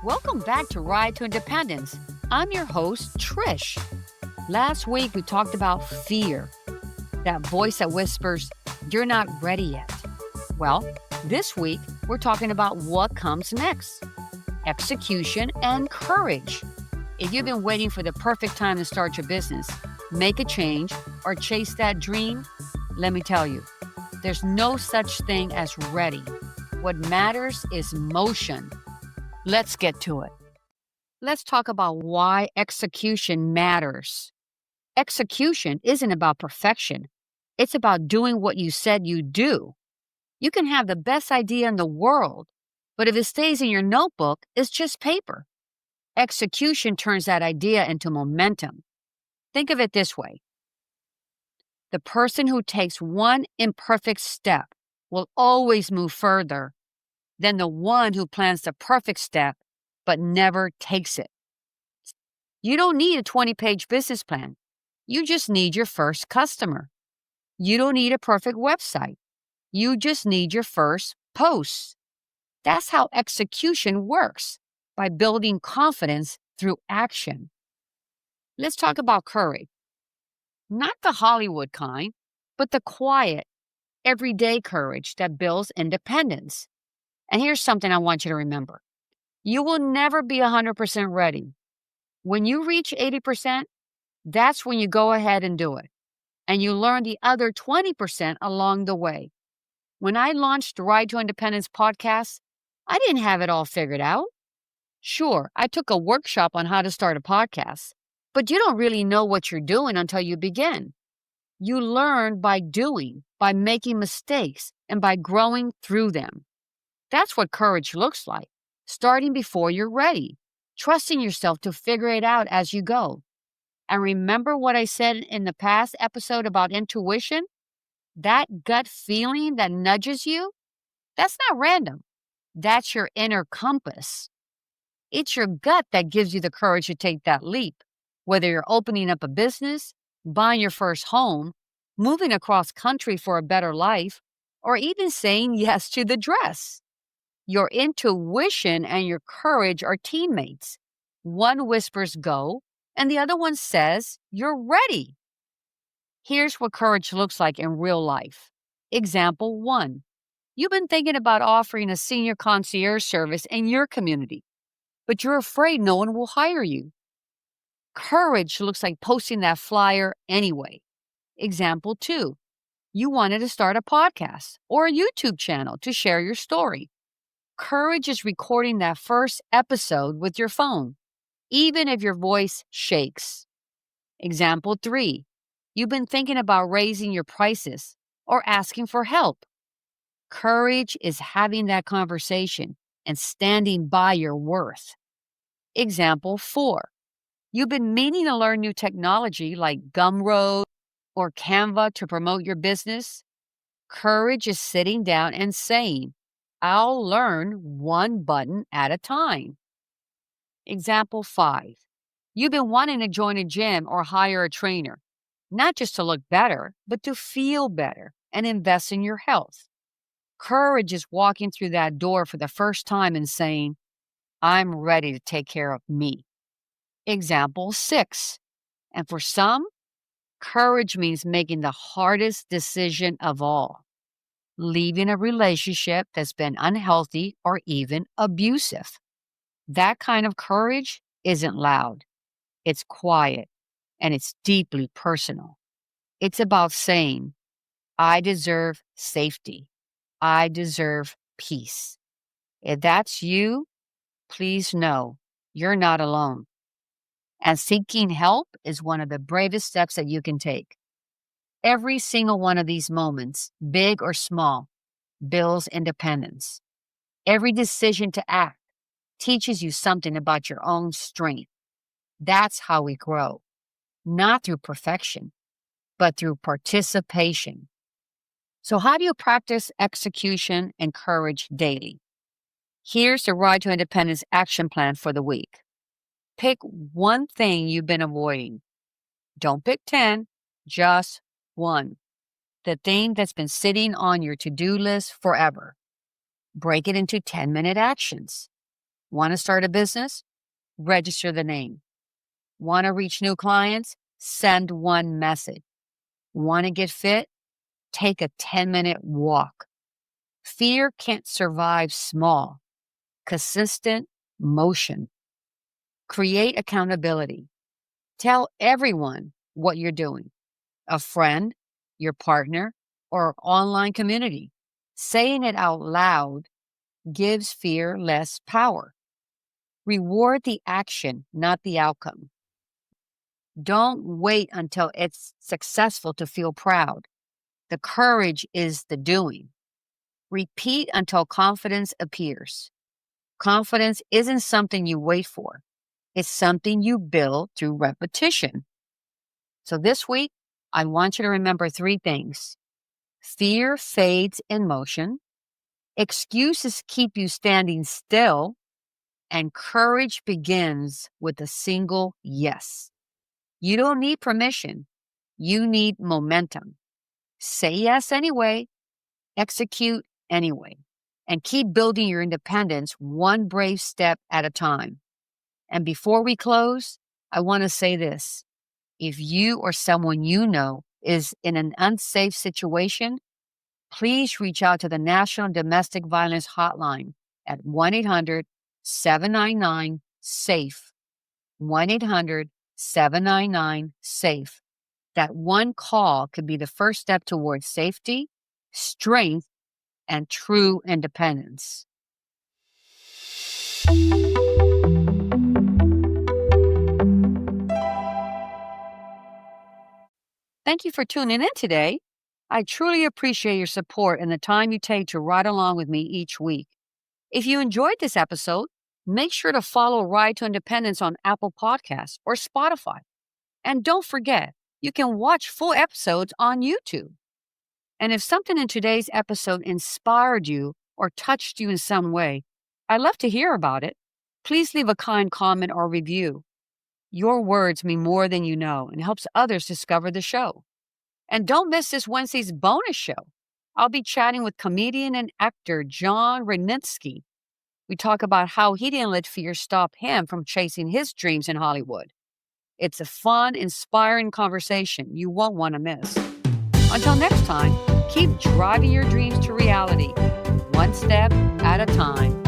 Welcome back to Ride to Independence. I'm your host, Trish. Last week, we talked about fear, that voice that whispers, "You're not ready yet." Well, this week, we're talking about what comes next: execution and courage. If you've been waiting for the perfect time to start your business, make a change, or chase that dream, let me tell you, there's no such thing as ready. What matters is motion. Let's get to it. Let's talk about why execution matters. Execution isn't about perfection. It's about doing what you said you'd do. You can have the best idea in the world, but if it stays in your notebook, it's just paper. Execution turns that idea into momentum. Think of it this way. The person who takes one imperfect step will always move further than the one who plans the perfect step but never takes it. You don't need a 20-page business plan. You just need your first customer. You don't need a perfect website. You just need your first post. That's how execution works, by building confidence through action. Let's talk about courage. Not the Hollywood kind, but the quiet, everyday courage that builds independence. And here's something I want you to remember. You will never be 100% ready. When you reach 80%, that's when you go ahead and do it. And you learn the other 20% along the way. When I launched the Ride to Independence podcast, I didn't have it all figured out. Sure, I took a workshop on how to start a podcast, but you don't really know what you're doing until you begin. You learn by doing, by making mistakes, and by growing through them. That's what courage looks like, starting before you're ready, trusting yourself to figure it out as you go. And remember what I said in the past episode about intuition? That gut feeling that nudges you? That's not random. That's your inner compass. It's your gut that gives you the courage to take that leap, whether you're opening up a business, buying your first home, moving across country for a better life, or even saying yes to the dress. Your intuition and your courage are teammates. One whispers go, and the other one says you're ready. Here's what courage looks like in real life. Example 1. You've been thinking about offering a senior concierge service in your community, but you're afraid no one will hire you. Courage looks like posting that flyer anyway. Example 2. You wanted to start a podcast or a YouTube channel to share your story. Courage is recording that first episode with your phone, even if your voice shakes. Example 3. You've been thinking about raising your prices or asking for help. Courage is having that conversation and standing by your worth. Example 4. You've been meaning to learn new technology like Gumroad or Canva to promote your business. Courage is sitting down and saying, "I'll learn one button at a time." Example 5. You've been wanting to join a gym or hire a trainer, not just to look better, but to feel better and invest in your health. Courage is walking through that door for the first time and saying, "I'm ready to take care of me." Example 6. And for some, courage means making the hardest decision of all: leaving a relationship that's been unhealthy or even abusive. That kind of courage isn't loud. It's quiet, and it's deeply personal. It's about saying, "I deserve safety. I deserve peace." If that's you, please know you're not alone. And seeking help is one of the bravest steps that you can take. Every single one of these moments, big or small, builds independence. Every decision to act teaches you something about your own strength. That's how we grow, not through perfection, but through participation. So how do you practice execution and courage daily? Here's the Ride to Independence action plan for the week. Pick one thing you've been avoiding. Don't pick 10, just one. The thing that's been sitting on your to-do list forever. Break it into 10-minute actions. Want to start a business? Register the name. Want to reach new clients? Send one message. Want to get fit? Take a 10-minute walk. Fear can't survive small, consistent motion. Create accountability. Tell everyone what you're doing, a friend, your partner, or online community. Saying it out loud gives fear less power. Reward the action, not the outcome. Don't wait until it's successful to feel proud. The courage is the doing. Repeat until confidence appears. Confidence isn't something you wait for. It's something you build through repetition. So this week, I want you to remember 3 things. Fear fades in motion. Excuses keep you standing still. And courage begins with a single yes. You don't need permission. You need momentum. Say yes anyway. Execute anyway. And keep building your independence one brave step at a time. And before we close, I want to say this. If you or someone you know is in an unsafe situation, please reach out to the National Domestic Violence Hotline at 1-800-799-SAFE. 1-800-799-SAFE. That one call could be the first step towards safety, strength, and true independence. Thank you for tuning in today. I truly appreciate your support and the time you take to ride along with me each week. If you enjoyed this episode, make sure to follow Ride to Independence on Apple Podcasts or Spotify. And don't forget, you can watch full episodes on YouTube. And if something in today's episode inspired you or touched you in some way, I'd love to hear about it. Please leave a kind comment or review. Your words mean more than you know and helps others discover the show. And don't miss this Wednesday's bonus show. I'll be chatting with comedian and actor John Reninsky. We talk about how he didn't let fear stop him from chasing his dreams in Hollywood. It's a fun, inspiring conversation you won't want to miss. Until next time, keep driving your dreams to reality, one step at a time.